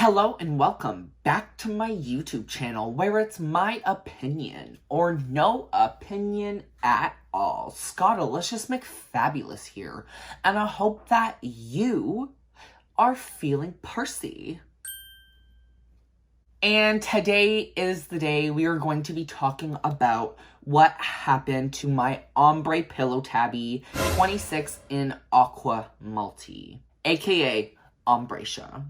Hello and welcome back to my YouTube channel where it's my opinion or no opinion at all. Scottalicious McFabulous here, and I hope that you are feeling Percy. And today is the day we are going to be talking about what happened to my Ombre Pillow Tabby 26 in Aqua Multi, aka Ombresha.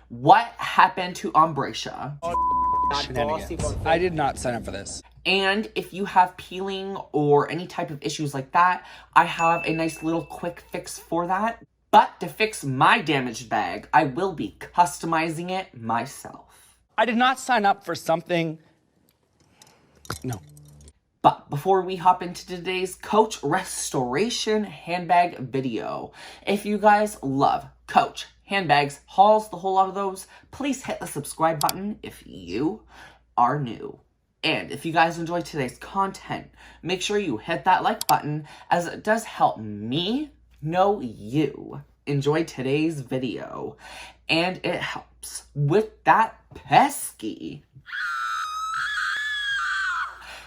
What happened to Ombresha? Shenanigans. I did not sign up for this. And if you have peeling or any type of issues like that, I have a nice little quick fix for that. But to fix my damaged bag, I will be customizing it myself. I did not sign up for something. No. But before we hop into today's Coach Restoration handbag video, if you guys love Coach handbags, hauls, the whole lot of those, please hit the subscribe button if you are new. And if you guys enjoyed today's content, make sure you hit that like button as it does help me know you enjoyed today's video. And it helps with that pesky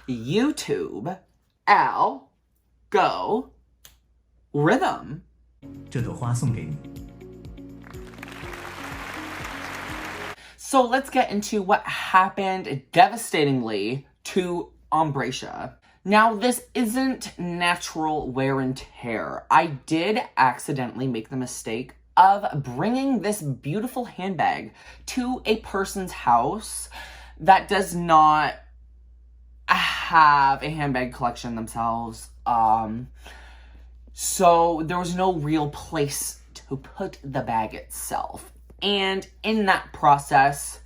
YouTube algorithm. 这朵花送给你。 So let's get into what happened devastatingly to Ombresha. Now, this isn't natural wear and tear. I did accidentally make the mistake of bringing this beautiful handbag to a person's house that does not have a handbag collection themselves. So there was no real place to put the bag itself. And in that process,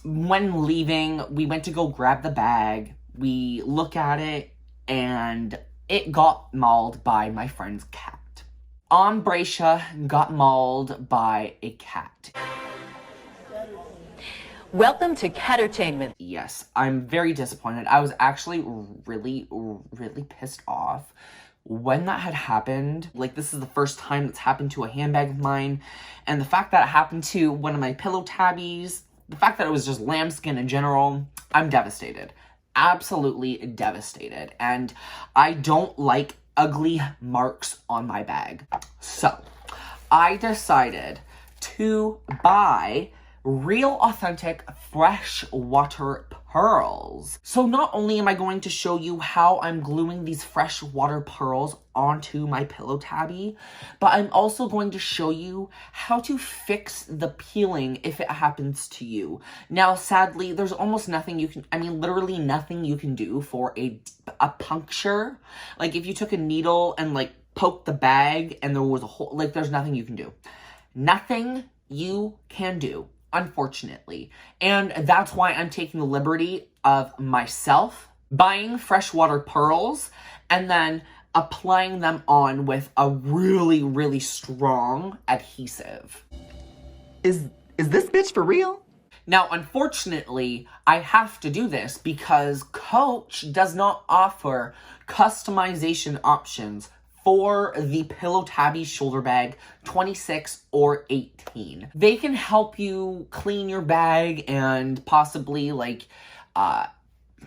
when leaving, we went to go grab the bag. We look at it, and it got mauled by my friend's cat. Ombresha got mauled by a cat. Welcome to Catertainment. Yes, I'm very disappointed. I was actually really pissed off when that had happened. Like, this is the first time that's happened to a handbag of mine, and the fact that it happened to one of my pillow tabbies, the fact that it was just lambskin in general, I'm devastated. Absolutely devastated. And I don't like ugly marks on my bag. So, I decided to buy real authentic freshwater pearls. So not only am I going to show you how I'm gluing these freshwater pearls onto my pillow tabby, but I'm also going to show you how to fix the peeling if it happens to you. Now, sadly, there's almost nothing you can, literally nothing you can do for a puncture. Like, if you took a needle and, like, poked the bag and there was a hole, like, there's nothing you can do. Nothing you can do, unfortunately. And that's why I'm taking the liberty of myself buying freshwater pearls and then applying them on with a really strong adhesive. Is this bitch for real? Now, unfortunately, I have to do this because Coach does not offer customization options for the Pillow Tabby shoulder bag 26 or 18. They can help you clean your bag and possibly like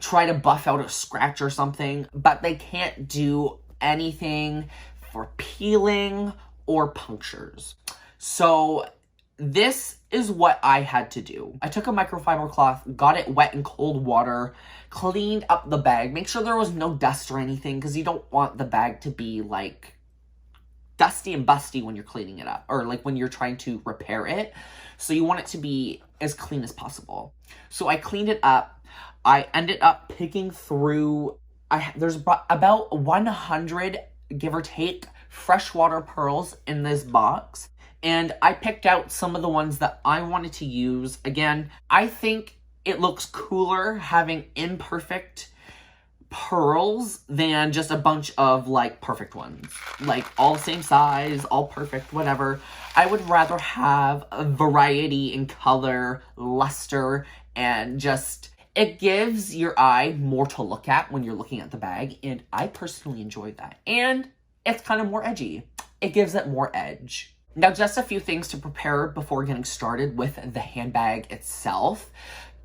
try to buff out a scratch or something, but they can't do anything for peeling or punctures. So this is what I had to do. I took a microfiber cloth, got it wet in cold water, cleaned up the bag, make sure there was no dust or anything, because you don't want the bag to be like dusty and busty when you're cleaning it up, or like when you're trying to repair it. So you want it to be as clean as possible. So I cleaned it up. I ended up picking through, there's about 100, give or take, freshwater pearls in this box. And I picked out some of the ones that I wanted to use. Again, I think it looks cooler having imperfect pearls than just a bunch of, like, perfect ones. Like, all the same size, all perfect, whatever. I would rather have a variety in color, luster, and just, it gives your eye more to look at when you're looking at the bag, and I personally enjoy that. And it's kind of more edgy. It gives it more edge. Now, just a few things to prepare before getting started with the handbag itself.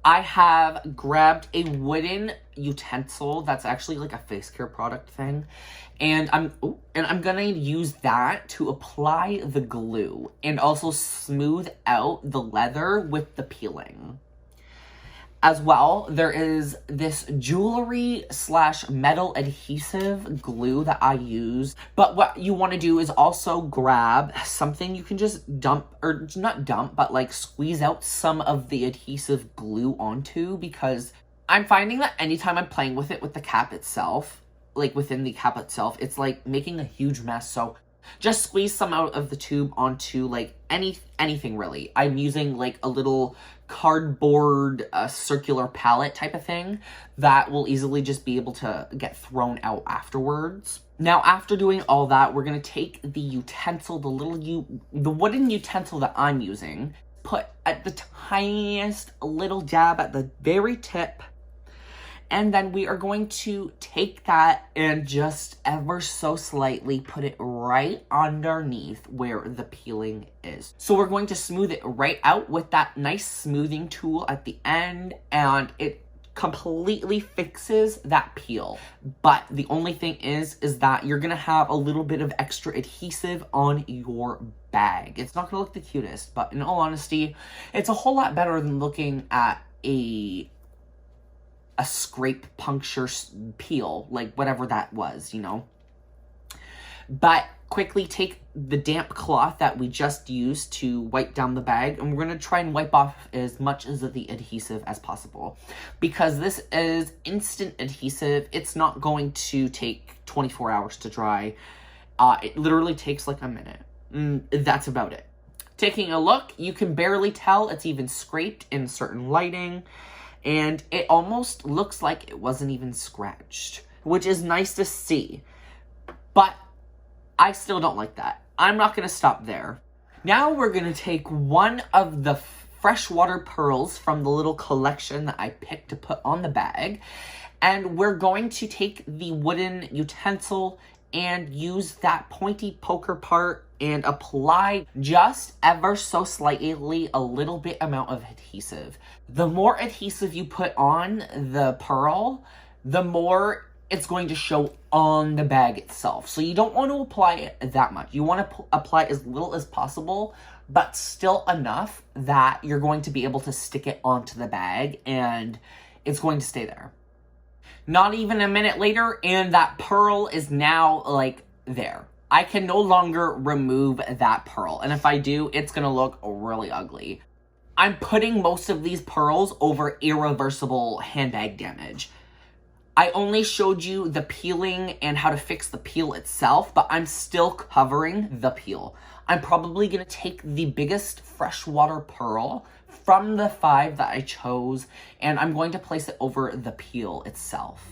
I have grabbed a wooden utensil that's actually like a face care product thing. And I'm gonna use that to apply the glue and also smooth out the leather with the peeling. As well, there is this jewelry / metal adhesive glue that I use. But what you want to do is also grab something you can just dump, or not dump, but like squeeze out some of the adhesive glue onto, because I'm finding that anytime I'm playing with it with the cap itself, like within the cap itself, it's like making a huge mess. So just squeeze some out of the tube onto like anything really. I'm using like a little cardboard circular palette type of thing that will easily just be able to get thrown out afterwards. Now, after doing all that, we're gonna take the utensil, the wooden utensil that I'm using, put at the tiniest little dab at the very tip. And then we are going to take that and just ever so slightly put it right underneath where the peeling is. So we're going to smooth it right out with that nice smoothing tool at the end, and it completely fixes that peel. But the only thing is that you're gonna have a little bit of extra adhesive on your bag. It's not gonna look the cutest, but in all honesty, it's a whole lot better than looking at a scrape, puncture, peel, like whatever that was, you know. But quickly take the damp cloth that we just used to wipe down the bag, and we're going to try and wipe off as much of the adhesive as possible. Because this is instant adhesive, it's not going to take 24 hours to dry. It literally takes like a minute. That's about it. Taking a look, you can barely tell it's even scraped in certain lighting. And it almost looks like it wasn't even scratched, which is nice to see. But I still don't like that. I'm not going to stop there. Now we're going to take one of the freshwater pearls from the little collection that I picked to put on the bag. And we're going to take the wooden utensil and use that pointy poker part and apply just ever so slightly a little bit amount of adhesive. The more adhesive you put on the pearl, the more it's going to show on the bag itself. So you don't want to apply it that much. You want to apply as little as possible, but still enough that you're going to be able to stick it onto the bag and it's going to stay there. Not even a minute later, and that pearl is now, like, there. I can no longer remove that pearl, and if I do, it's gonna look really ugly. I'm putting most of these pearls over irreversible handbag damage. I only showed you the peeling and how to fix the peel itself, but I'm still covering the peel. I'm probably gonna take the biggest freshwater pearl from the 5 that I chose, and I'm going to place it over the peel itself.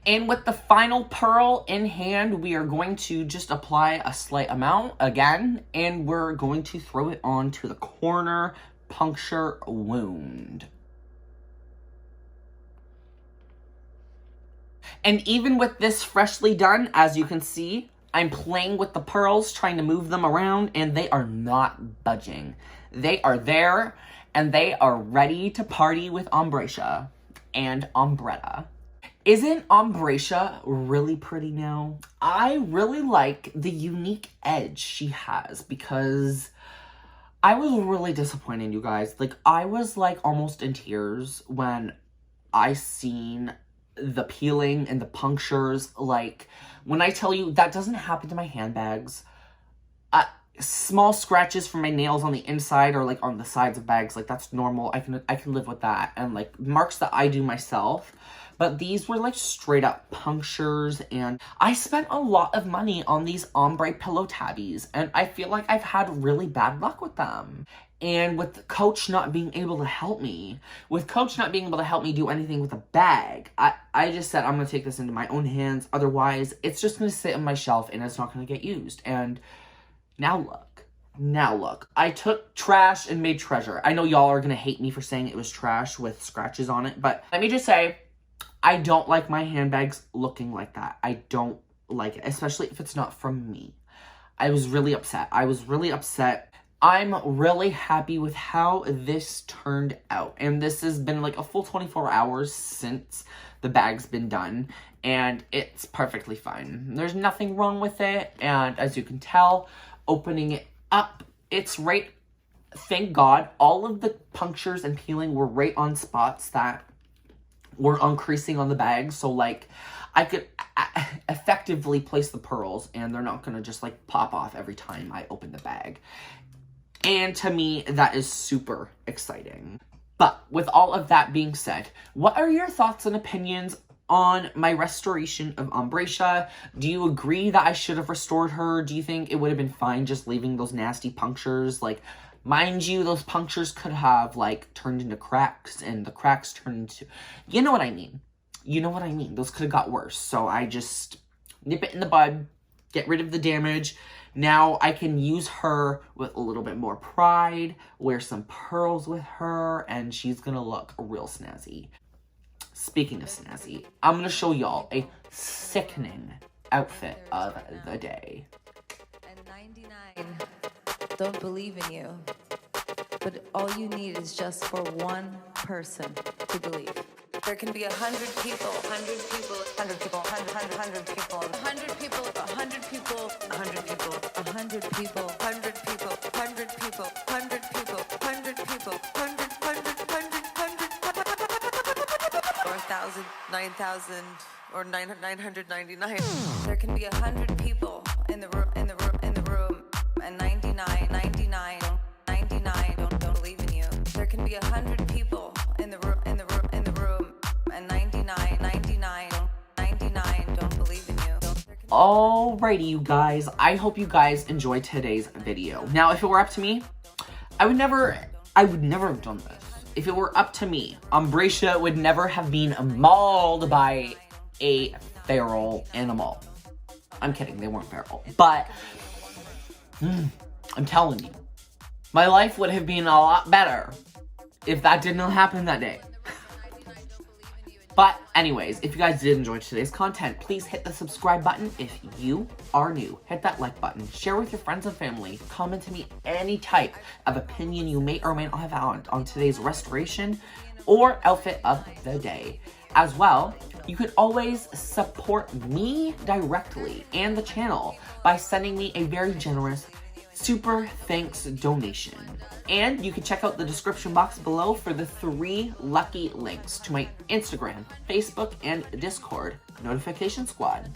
And with the final pearl in hand, we are going to just apply a slight amount again, and we're going to throw it onto the corner puncture wound. And even with this freshly done, as you can see, I'm playing with the pearls, trying to move them around, and they are not budging. They are there, and they are ready to party with Ombresha and Ombretta. Isn't Ombresha really pretty now? I really like the unique edge she has, because I was really disappointed, you guys. Like, I was like almost in tears when I seen the peeling and the punctures. Like, when I tell you that doesn't happen to my handbags, small scratches from my nails on the inside or like on the sides of bags, like that's normal. I can live with that, and like marks that I do myself. But these were like straight up punctures, and I spent a lot of money on these ombre pillow tabbies, and I feel like I've had really bad luck with them. And with Coach not being able to help me, do anything with a bag, I just said I'm going to take this into my own hands. Otherwise, it's just going to sit on my shelf and it's not going to get used. And now look. I took trash and made treasure. I know y'all are going to hate me for saying it was trash with scratches on it, but let me just say, I don't like my handbags looking like that. I don't like, especially if it's not from me. I was really upset. I'm really happy with how this turned out. And this has been like a full 24 hours since the bag's been done. And it's perfectly fine. There's nothing wrong with it. And as you can tell, opening it up, it's right. Thank God, all of the punctures and peeling were right on spots that were uncreasing on the bag. So like, I could effectively place the pearls and they're not going to just like pop off every time I open the bag. And to me, that is super exciting. But with all of that being said, what are your thoughts and opinions on my restoration of Ombresha? Do you agree that I should have restored her? Do you think it would have been fine just leaving those nasty punctures? Like, mind you, those punctures could have like turned into cracks and the cracks turned into, you know what I mean? You know what I mean? Those could have got worse. So I just nip it in the bud, get rid of the damage. Now I can use her with a little bit more pride, wear some pearls with her, and she's gonna look real snazzy. Speaking of snazzy, I'm gonna show y'all a sickening outfit of the day. And 99 don't believe in you, but all you need is just for one person to believe. There can be 100 people, 100 people, 100 people, 100 people, 100 people, 100 people, 100 people, 100 people, 100 people, 100 people, 100 people, 100 people, 100, or 1,000, 9,000, or 999. There can be 100 people in the room, and 99 don't believe in you. There can be 100 people in the room, and 99 don't believe in you. Alrighty, you guys. I hope you guys enjoyed today's video. Now, if it were up to me, I would never have done this. If it were up to me, Ombresha would never have been mauled by a feral animal. I'm kidding, they weren't feral. But, I'm telling you, my life would have been a lot better if that did not happen that day. But anyways, if you guys did enjoy today's content, please hit the subscribe button if you are new. Hit that like button. Share with your friends and family. Comment to me any type of opinion you may or may not have on today's restoration or outfit of the day. As well, you could always support me directly and the channel by sending me a very generous super thanks donation. And you can check out the description box below for the 3 lucky links to my Instagram, Facebook, and Discord notification squad.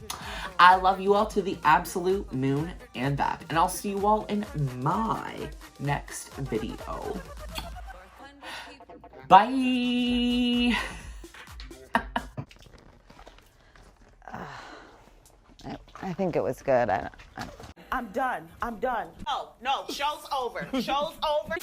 I love you all to the absolute moon and back, and I'll see you all in my next video. Bye! I think it was good. I'm done. No, show's over. Show's over.